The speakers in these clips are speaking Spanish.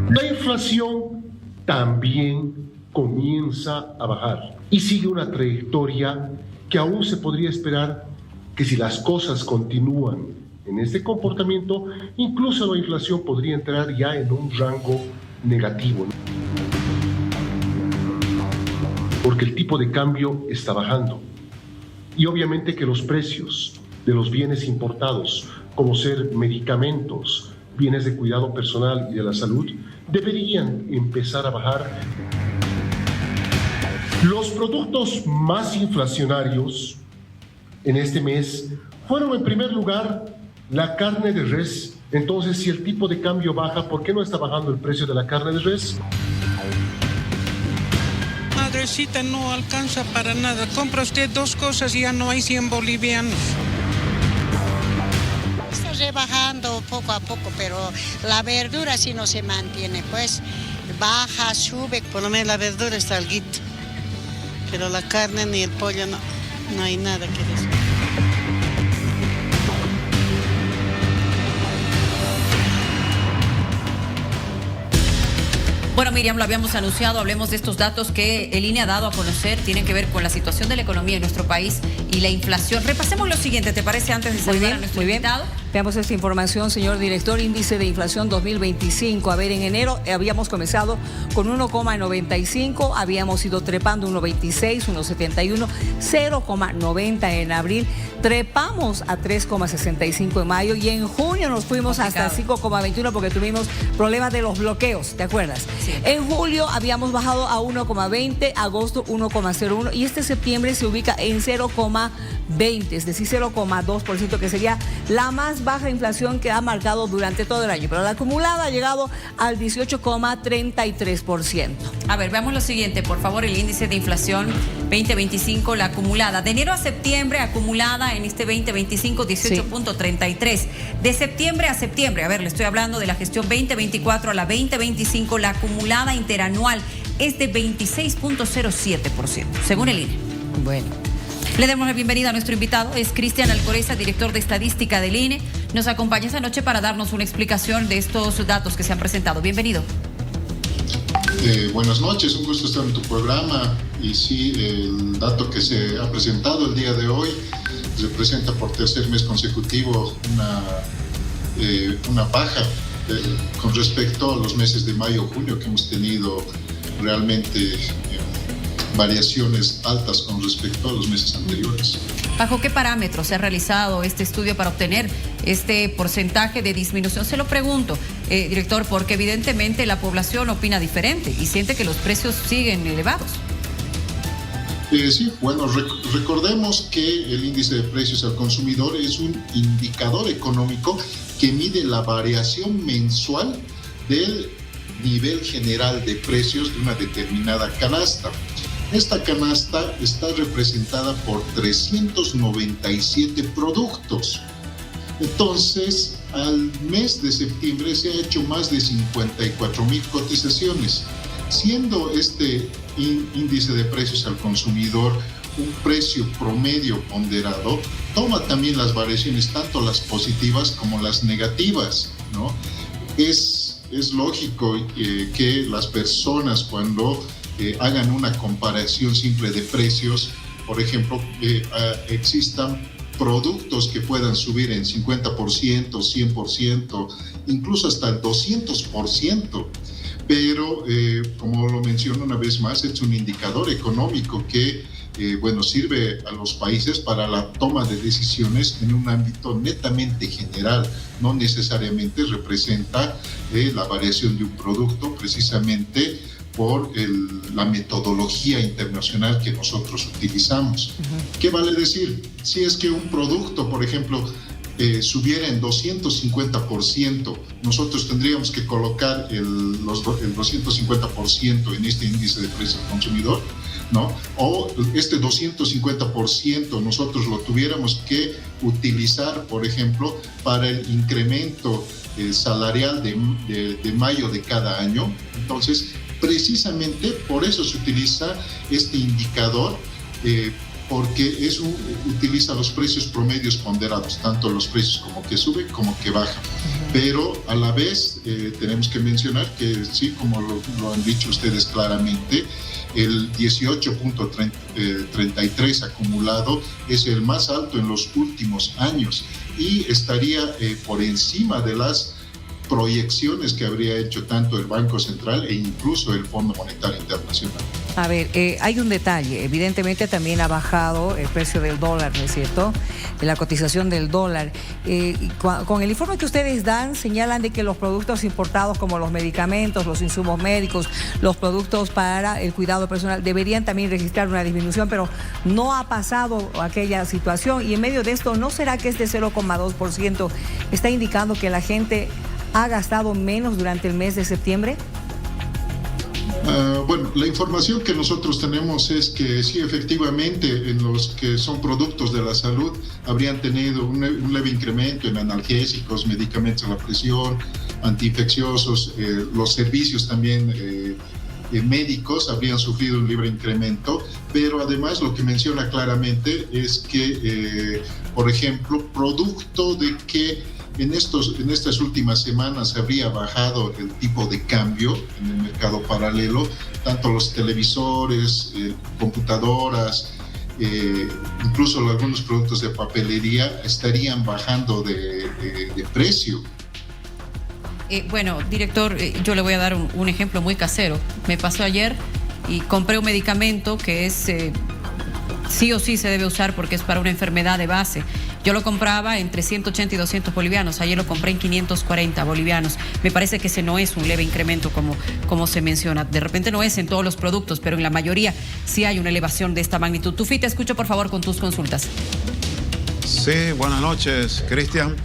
La inflación también comienza a bajar y sigue una trayectoria que aún se podría esperar que si las cosas continúan en este comportamiento, incluso la inflación podría entrar ya en un rango negativo, porque el tipo de cambio está bajando. Y obviamente que los precios de los bienes importados, como ser medicamentos, bienes de cuidado personal y de la salud, deberían empezar a bajar. Los productos más inflacionarios en este mes fueron, en primer lugar, la carne de res. Entonces, si el tipo de cambio baja, ¿por qué no está bajando el precio de la carne de res? Madrecita, no alcanza para nada. Compra usted 2 cosas y ya no hay 100 bolivianos. Está rebajando poco a poco, pero la verdura sí no se mantiene, pues baja, sube. Por lo menos la verdura está alguito, pero la carne ni el pollo no hay nada que decir. Bueno, Miriam, lo habíamos anunciado, hablemos de estos datos que el INE ha dado a conocer, tienen que ver con la situación de la economía en nuestro país y la inflación. Repasemos lo siguiente, ¿te parece? Antes de saludar a nuestro invitado. Veamos esta información, señor director. Índice de inflación 2025. A ver, en enero habíamos comenzado con 1,95, habíamos ido trepando 1,26, 1,71, 0,90 en abril, trepamos a 3,65 en mayo y en junio nos fuimos hasta 5,21 porque tuvimos problemas de los bloqueos, ¿te acuerdas? Sí. En julio habíamos bajado a 1,20, agosto 1,01 y este septiembre se ubica en 0,20, es decir, 0,2%, que sería la más baja inflación que ha marcado durante todo el año, pero la acumulada ha llegado al 18,33%. A ver, veamos lo siguiente, por favor, el índice de inflación 2025, la acumulada. De enero a septiembre, acumulada en este 2025, 18,33. De septiembre a septiembre, a ver, le estoy hablando de la gestión 2024 a la 2025, la acumulada interanual es de 26,07%, según el INE. Bueno. Le damos la bienvenida a nuestro invitado, es Cristian Alcoreza, director de estadística del INE. Nos acompaña esta noche para darnos una explicación de estos datos que se han presentado. Bienvenido. Buenas noches, un gusto estar en tu programa. Y sí, el dato que se ha presentado el día de hoy representa por tercer mes consecutivo una baja con respecto a los meses de mayo o junio, que hemos tenido realmente variaciones altas con respecto a los meses anteriores. ¿Bajo qué parámetros se ha realizado este estudio para obtener este porcentaje de disminución? Se lo pregunto, director, porque evidentemente la población opina diferente y siente que los precios siguen elevados. Sí, bueno, recordemos que el índice de precios al consumidor es un indicador económico que mide la variación mensual del nivel general de precios de una determinada canasta. Esta canasta está representada por 397 productos. Entonces, al mes de septiembre se ha hecho más de 54,000 cotizaciones, siendo este índice de precios al consumidor un precio promedio ponderado, toma también las variaciones, tanto las positivas como las negativas, ¿no? Es lógico que las personas, cuando hagan una comparación simple de precios, por ejemplo, existan productos que puedan subir en 50%, 100%, incluso hasta el 200%, pero como lo menciono una vez más, es un indicador económico que sirve a los países para la toma de decisiones en un ámbito netamente general, no necesariamente representa la variación de un producto precisamente por la metodología internacional que nosotros utilizamos. ¿Qué vale decir? Si es que un producto, por ejemplo, subiera en 250%, nosotros tendríamos que colocar el 250% en este índice de precio al consumidor, ¿no? O este 250% nosotros lo tuviéramos que utilizar, por ejemplo, para el incremento salarial de mayo de cada año. Entonces, precisamente por eso se utiliza este indicador, porque utiliza los precios promedios ponderados, tanto los precios como que suben como que bajan. Pero a la vez tenemos que mencionar que sí, como lo han dicho ustedes claramente, el 18.33 acumulado es el más alto en los últimos años y estaría por encima de las proyecciones que habría hecho tanto el Banco Central e incluso el Fondo Monetario Internacional. A ver, hay un detalle. Evidentemente también ha bajado el precio del dólar, ¿no es cierto? La cotización del dólar. Con el informe que ustedes dan, señalan de que los productos importados como los medicamentos, los insumos médicos, los productos para el cuidado personal deberían también registrar una disminución, pero no ha pasado aquella situación. Y en medio de esto, ¿no será que este 0,2% está indicando que la gente ha gastado menos durante el mes de septiembre? Bueno, la información que nosotros tenemos es que sí, efectivamente, en los que son productos de la salud habrían tenido un leve incremento en analgésicos, medicamentos a la presión, antiinfecciosos, los servicios también médicos habrían sufrido un libre incremento, pero además lo que menciona claramente es que, por ejemplo, producto de que en estas últimas semanas habría bajado el tipo de cambio en el mercado paralelo, tanto los televisores, computadoras, incluso algunos productos de papelería estarían bajando de precio. Bueno, director, yo le voy a dar un ejemplo muy casero. Me pasó ayer y compré un medicamento que es sí o sí se debe usar porque es para una enfermedad de base. Yo lo compraba entre 180 y 200 bolivianos, ayer lo compré en 540 bolivianos. Me parece que ese no es un leve incremento como se menciona. De repente no es en todos los productos, pero en la mayoría sí hay una elevación de esta magnitud. Tufi, te escucho por favor con tus consultas. Sí, buenas noches, Cristian.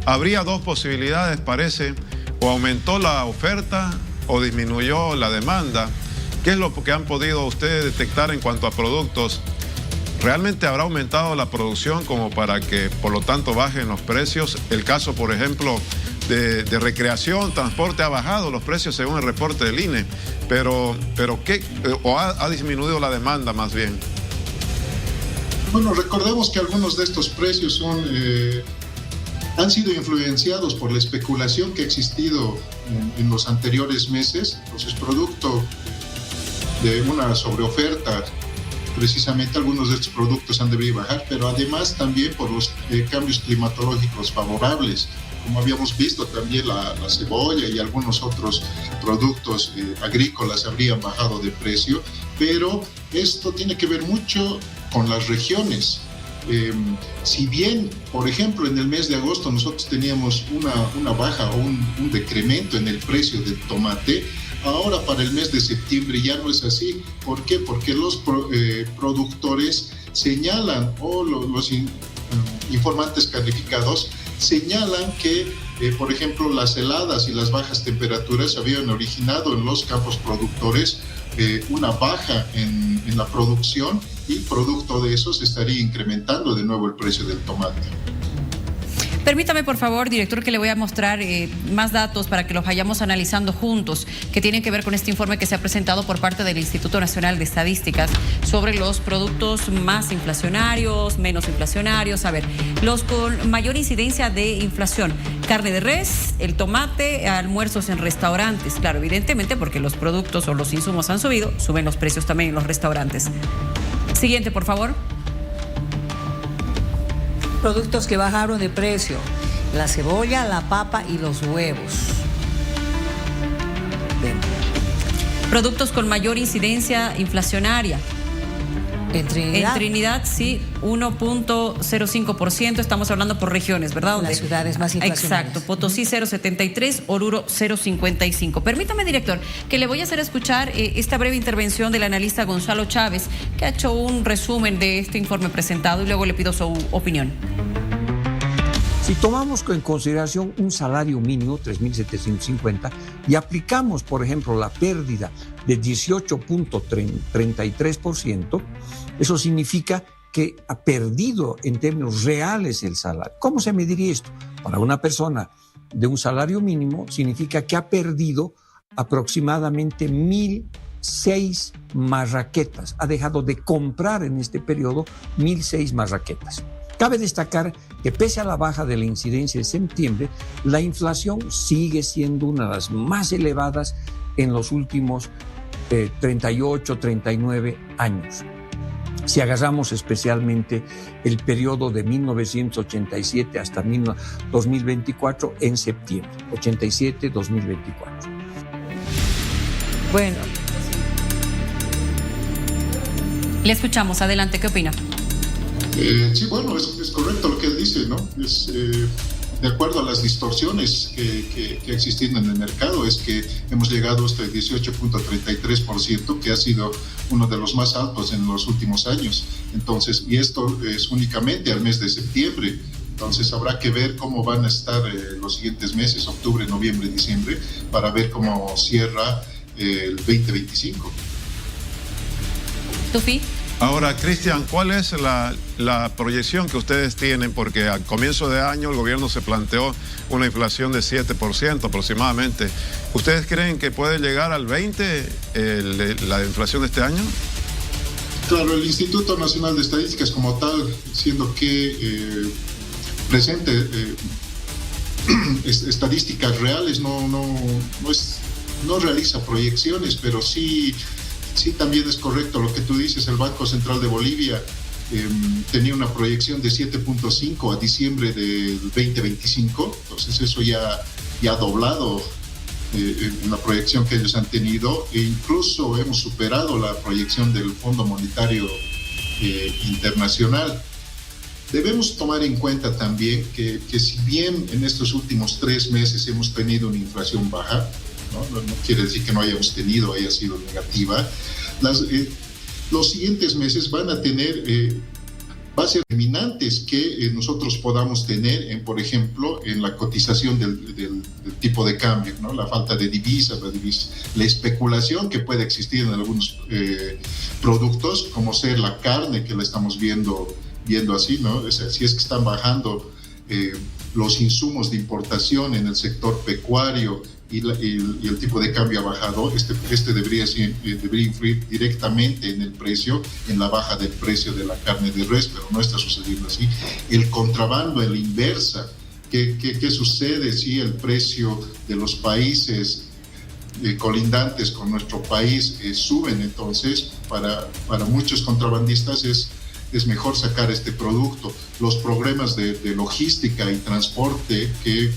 Habría dos posibilidades, parece, o aumentó la oferta o disminuyó la demanda. ¿Qué es lo que han podido ustedes detectar en cuanto a productos? ¿Realmente habrá aumentado la producción como para que, por lo tanto, bajen los precios? El caso, por ejemplo, de recreación, transporte, ha bajado los precios según el reporte del INE, pero ¿qué? ¿O ha disminuido la demanda más bien? Bueno, recordemos que algunos de estos precios han sido influenciados por la especulación que ha existido en los anteriores meses. Entonces, producto de una sobreoferta, precisamente algunos de estos productos han debido bajar, pero además también por los cambios climatológicos favorables. Como habíamos visto, también la cebolla y algunos otros productos agrícolas habrían bajado de precio, pero esto tiene que ver mucho con las regiones. Si bien, por ejemplo, en el mes de agosto nosotros teníamos una baja o un decremento en el precio del tomate, ahora para el mes de septiembre ya no es así. ¿Por qué? Porque los productores señalan, o los informantes calificados señalan que, por ejemplo, las heladas y las bajas temperaturas habían originado en los campos productores una baja en la producción, y producto de eso se estaría incrementando de nuevo el precio del tomate. Permítame, por favor, director, que le voy a mostrar más datos para que los vayamos analizando juntos, que tienen que ver con este informe que se ha presentado por parte del Instituto Nacional de Estadísticas sobre los productos más inflacionarios, menos inflacionarios. A ver, los con mayor incidencia de inflación: carne de res, el tomate, almuerzos en restaurantes. Claro, evidentemente, porque los productos o los insumos han subido, suben los precios también en los restaurantes. Siguiente, por favor. Productos que bajaron de precio: la cebolla, la papa y los huevos. Bien. Productos con mayor incidencia inflacionaria. En Trinidad. En Trinidad, sí, 1.05%. Estamos hablando por regiones, ¿verdad? Las ciudades más inflacionarias. Exacto. Potosí 0.73, Oruro 0.55. Permítame, director, que le voy a hacer escuchar esta breve intervención del analista Gonzalo Chávez, que ha hecho un resumen de este informe presentado, y luego le pido su opinión. Si tomamos en consideración un salario mínimo, 3.750, y aplicamos, por ejemplo, la pérdida de 18.33%, eso significa que ha perdido en términos reales el salario. ¿Cómo se mediría esto? Para una persona de un salario mínimo significa que ha perdido aproximadamente 1.006 marraquetas. Ha dejado de comprar en este periodo 1.006 marraquetas. Cabe destacar que pese a la baja de la incidencia de septiembre, la inflación sigue siendo una de las más elevadas en los últimos 38, 39 años. Si agarramos especialmente el periodo de 1987 hasta 2024 en septiembre, 87-2024. Bueno. Le escuchamos, adelante, ¿qué opina? Sí, bueno, es correcto lo que él dice, ¿no? Es, de acuerdo a las distorsiones que existen en el mercado, es que hemos llegado hasta el 18.33%, que ha sido uno de los más altos en los últimos años. Entonces, y esto es únicamente al mes de septiembre. Entonces, habrá que ver cómo van a estar los siguientes meses, octubre, noviembre, diciembre, para ver cómo cierra el 2025. ¿Tufi? Ahora, Cristian, ¿cuál es la proyección que ustedes tienen? Porque al comienzo de año el gobierno se planteó una inflación de 7% aproximadamente. ¿Ustedes creen que puede llegar al 20% la inflación de este año? Claro, el Instituto Nacional de Estadísticas como tal, siendo que presente estadísticas reales, no realiza proyecciones, pero sí también es correcto lo que tú dices. El Banco Central de Bolivia tenía una proyección de 7.5 a diciembre del 2025, entonces eso ya ha doblado en la proyección que ellos han tenido, e incluso hemos superado la proyección del Fondo Monetario Internacional. Debemos tomar en cuenta también que si bien en estos últimos 3 meses hemos tenido una inflación baja, no quiere decir que no hayamos tenido, haya sido negativa. Los siguientes meses van a tener bases determinantes que nosotros podamos tener, por ejemplo, en la cotización del tipo de cambio, ¿no? La falta de divisas, la especulación que puede existir en algunos productos, como ser la carne, que la estamos viendo así, ¿no? O sea, si es que están bajando los insumos de importación en el sector pecuario, y el tipo de cambio ha bajado, este debería influir directamente en el precio, en la baja del precio de la carne de res, pero no está sucediendo así. El contrabando, en la inversa, ¿qué sucede si el precio de los países colindantes con nuestro país suben? Entonces, para muchos contrabandistas es mejor sacar este producto. Los problemas de logística y transporte que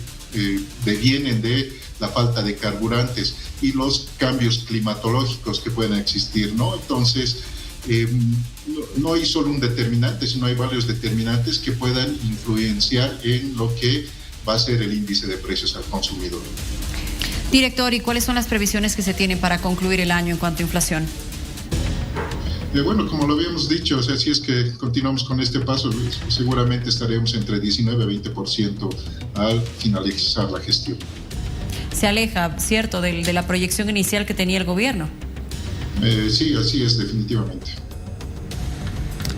devienen de la falta de carburantes y los cambios climatológicos que pueden existir, ¿no? Entonces, no hay solo un determinante, sino hay varios determinantes que puedan influenciar en lo que va a ser el índice de precios al consumidor. Director, ¿y cuáles son las previsiones que se tienen para concluir el año en cuanto a inflación? Bueno, como lo habíamos dicho, o sea, si es que continuamos con este paso, seguramente estaremos entre 19 y 20% al finalizar la gestión. Se aleja, ¿cierto?, de la proyección inicial que tenía el gobierno. Sí, así es, definitivamente.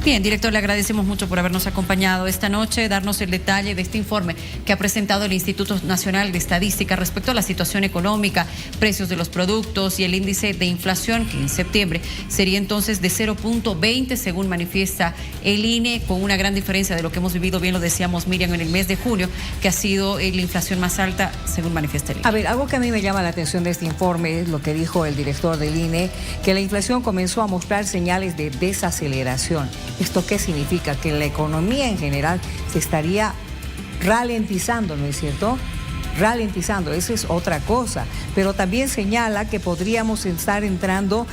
Bien, director, le agradecemos mucho por habernos acompañado esta noche, darnos el detalle de este informe que ha presentado el Instituto Nacional de Estadística respecto a la situación económica, precios de los productos y el índice de inflación, que en septiembre sería entonces de 0.20, según manifiesta el INE, con una gran diferencia de lo que hemos vivido, bien lo decíamos, Miriam, en el mes de junio, que ha sido la inflación más alta, según manifiesta el INE. A ver, algo que a mí me llama la atención de este informe es lo que dijo el director del INE, que la inflación comenzó a mostrar señales de desaceleración. ¿Esto qué significa? Que la economía en general se estaría ralentizando, ¿no es cierto? Ralentizando, eso es otra cosa. Pero también señala que podríamos estar entrando,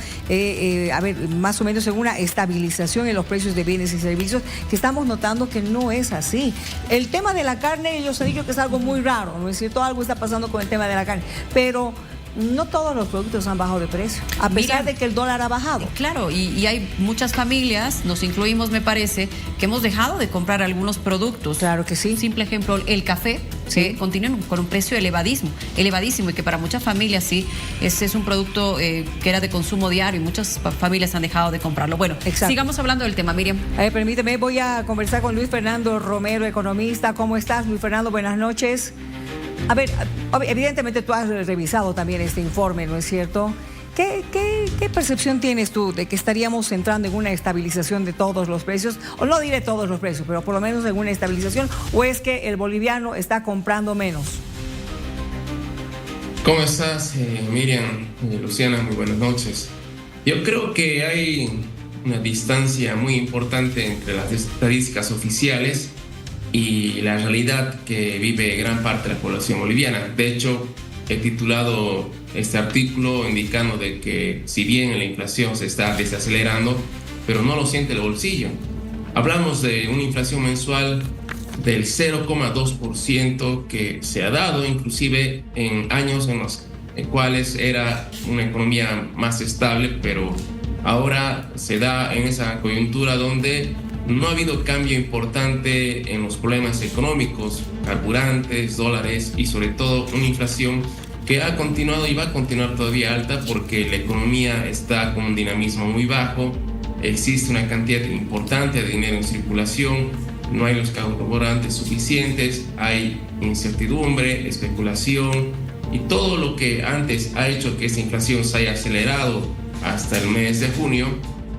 más o menos en una estabilización en los precios de bienes y servicios, que estamos notando que no es así. El tema de la carne, ellos han dicho que es algo muy raro, ¿no es cierto? Algo está pasando con el tema de la carne, pero no todos los productos han bajado de precio, a pesar de que el dólar ha bajado. Claro, y hay muchas familias, nos incluimos, me parece, que hemos dejado de comprar algunos productos. Claro que sí. Simple ejemplo, el café, que continúa con un precio elevadísimo, y que para muchas familias sí, es un producto que era de consumo diario y muchas familias han dejado de comprarlo. Bueno, sigamos hablando del tema, Miriam. Permíteme, voy a conversar con Luis Fernando Romero, economista. ¿Cómo estás, Luis Fernando? Buenas noches. A ver, evidentemente tú has revisado también este informe, ¿no es cierto? ¿Qué percepción tienes tú de que estaríamos entrando en una estabilización de todos los precios? O no diré todos los precios, pero por lo menos en una estabilización. ¿O es que el boliviano está comprando menos? ¿Cómo estás, Miriam? Luciana, muy buenas noches. Yo creo que hay una distancia muy importante entre las estadísticas oficiales y la realidad que vive gran parte de la población boliviana. De hecho, he titulado este artículo indicando de que si bien la inflación se está desacelerando, pero no lo siente el bolsillo. Hablamos de una inflación mensual del 0,2% que se ha dado inclusive en años en los cuales era una economía más estable, pero ahora se da en esa coyuntura donde no ha habido cambio importante en los problemas económicos, carburantes, dólares y sobre todo una inflación que ha continuado y va a continuar todavía alta porque la economía está con un dinamismo muy bajo, existe una cantidad importante de dinero en circulación, no hay los carburantes suficientes, hay incertidumbre, especulación y todo lo que antes ha hecho que esa inflación se haya acelerado hasta el mes de junio,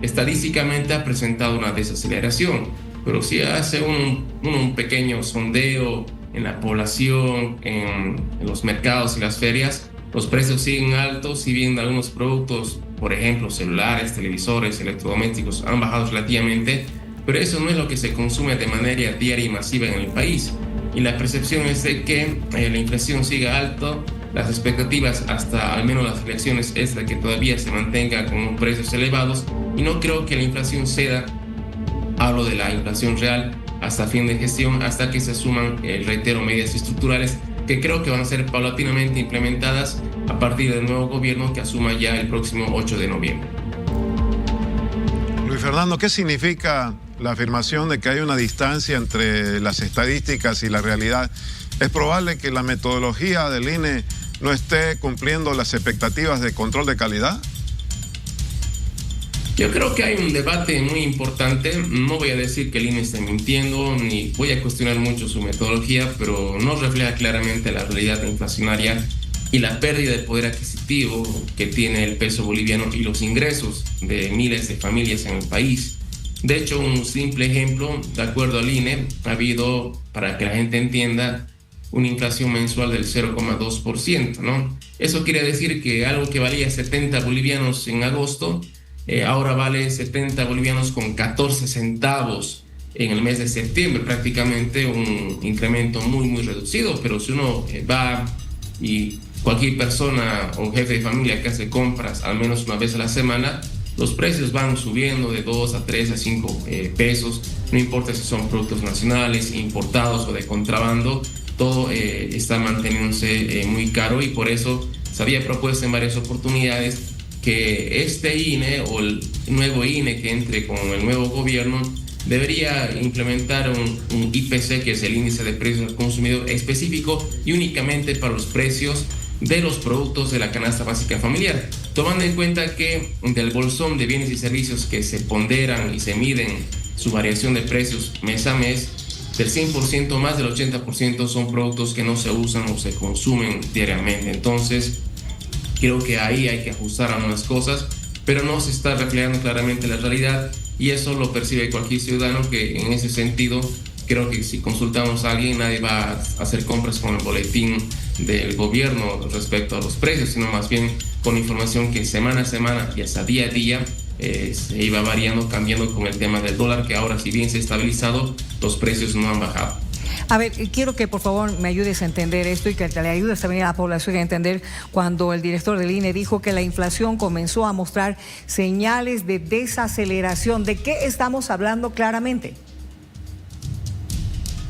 estadísticamente ha presentado una desaceleración. Pero si hace un pequeño sondeo en la población, en los mercados y las ferias, los precios siguen altos, si bien algunos productos, por ejemplo celulares, televisores, electrodomésticos, han bajado relativamente, pero eso no es lo que se consume de manera diaria y masiva en el país. Y la percepción es de que la inflación sigue alta, las expectativas hasta al menos las elecciones es de que todavía se mantenga con precios elevados y no creo que la inflación ceda, hablo de la inflación real, hasta fin de gestión, hasta que se suman, reitero, medidas estructurales que creo que van a ser paulatinamente implementadas a partir del nuevo gobierno que asuma ya el próximo 8 de noviembre. Luis Fernando, ¿qué significa la afirmación de que hay una distancia entre las estadísticas y la realidad? ¿Es probable que la metodología del INE no esté cumpliendo las expectativas de control de calidad? Yo creo que hay un debate muy importante. No voy a decir que el INE esté mintiendo, ni voy a cuestionar mucho su metodología, pero no refleja claramente la realidad inflacionaria y la pérdida de poder adquisitivo que tiene el peso boliviano y los ingresos de miles de familias en el país. De hecho, un simple ejemplo, de acuerdo al INE, ha habido, para que la gente entienda, una inflación mensual del 0,2%, ¿no? Eso quiere decir que algo que valía 70 bolivianos en agosto, ahora vale 70 bolivianos con 14 centavos en el mes de septiembre, prácticamente un incremento muy, muy reducido, pero si uno va y cualquier persona o jefe de familia que hace compras al menos una vez a la semana, los precios van subiendo de 2 a 3 a 5 pesos, no importa si son productos nacionales, importados o de contrabando, todo está manteniéndose muy caro y por eso se había propuesto en varias oportunidades que este INE o el nuevo INE que entre con el nuevo gobierno debería implementar un IPC, que es el índice de precios al consumidor específico y únicamente para los precios de los productos de la canasta básica familiar, tomando en cuenta que del bolsón de bienes y servicios que se ponderan y se miden su variación de precios mes a mes, del 100% más del 80% son productos que no se usan o se consumen diariamente. Entonces creo que ahí hay que ajustar algunas cosas, pero no se está reflejando claramente la realidad y eso lo percibe cualquier ciudadano, que en ese sentido creo que si consultamos a alguien nadie va a hacer compras con el boletín del gobierno respecto a los precios, sino más bien con información que semana a semana y hasta día a día se iba variando, cambiando con el tema del dólar, que ahora si bien se ha estabilizado, los precios no han bajado. A ver, quiero que por favor me ayudes a entender esto y que le ayudes también a la población a entender cuando el director del INE dijo que la inflación comenzó a mostrar señales de desaceleración. ¿De qué estamos hablando claramente?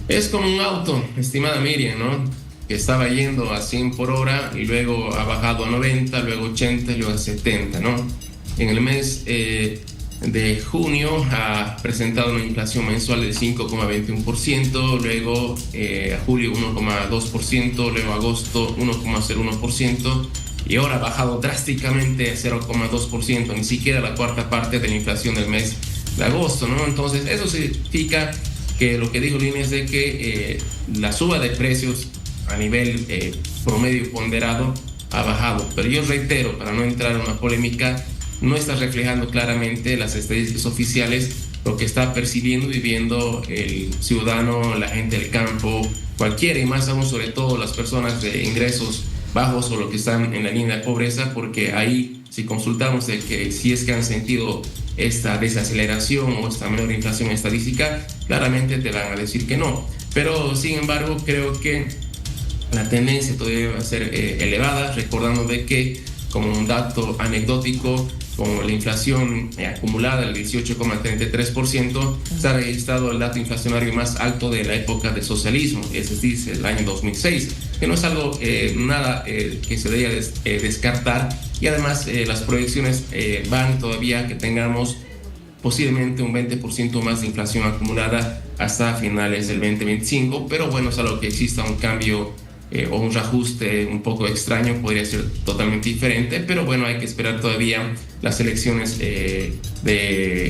Es como un auto, estimada Miriam, ¿no? Que estaba yendo a 100 por hora y luego ha bajado a 90, luego 80 y luego a 70, ¿no? En el mes de junio ha presentado una inflación mensual de 5,21%, luego a julio 1,2%, luego a agosto 1,01% y ahora ha bajado drásticamente a 0,2%, ni siquiera la cuarta parte de la inflación del mes de agosto, ¿no? Entonces eso significa que lo que dijo el INE es de que la suba de precios a nivel promedio ponderado ha bajado. Pero yo reitero, para no entrar en una polémica, no está reflejando claramente las estadísticas oficiales lo que está percibiendo y viviendo el ciudadano, la gente del campo, cualquiera, y más aún sobre todo las personas de ingresos bajos o los que están en la línea de pobreza, porque ahí si consultamos de que si es que han sentido esta desaceleración o esta menor inflación estadística, claramente te van a decir que no. Pero sin embargo creo que la tendencia todavía va a ser elevada, recordando de que, como un dato anecdótico, con la inflación acumulada del 18,33%, se ha registrado el dato inflacionario más alto de la época del socialismo, es decir, el año 2006, que no es algo nada que se deba descartar, y además las proyecciones van todavía a que tengamos posiblemente un 20% más de inflación acumulada hasta finales del 2025, pero bueno, es algo que exista un cambio o un reajuste un poco extraño, podría ser totalmente diferente, pero bueno, hay que esperar todavía las elecciones de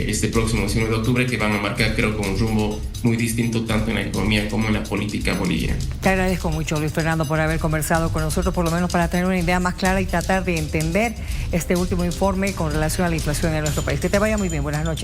este próximo 19 de octubre, que van a marcar, creo, con un rumbo muy distinto tanto en la economía como en la política boliviana. Te agradezco mucho, Luis Fernando, por haber conversado con nosotros, por lo menos para tener una idea más clara y tratar de entender este último informe con relación a la inflación en nuestro país. Que te vaya muy bien, buenas noches.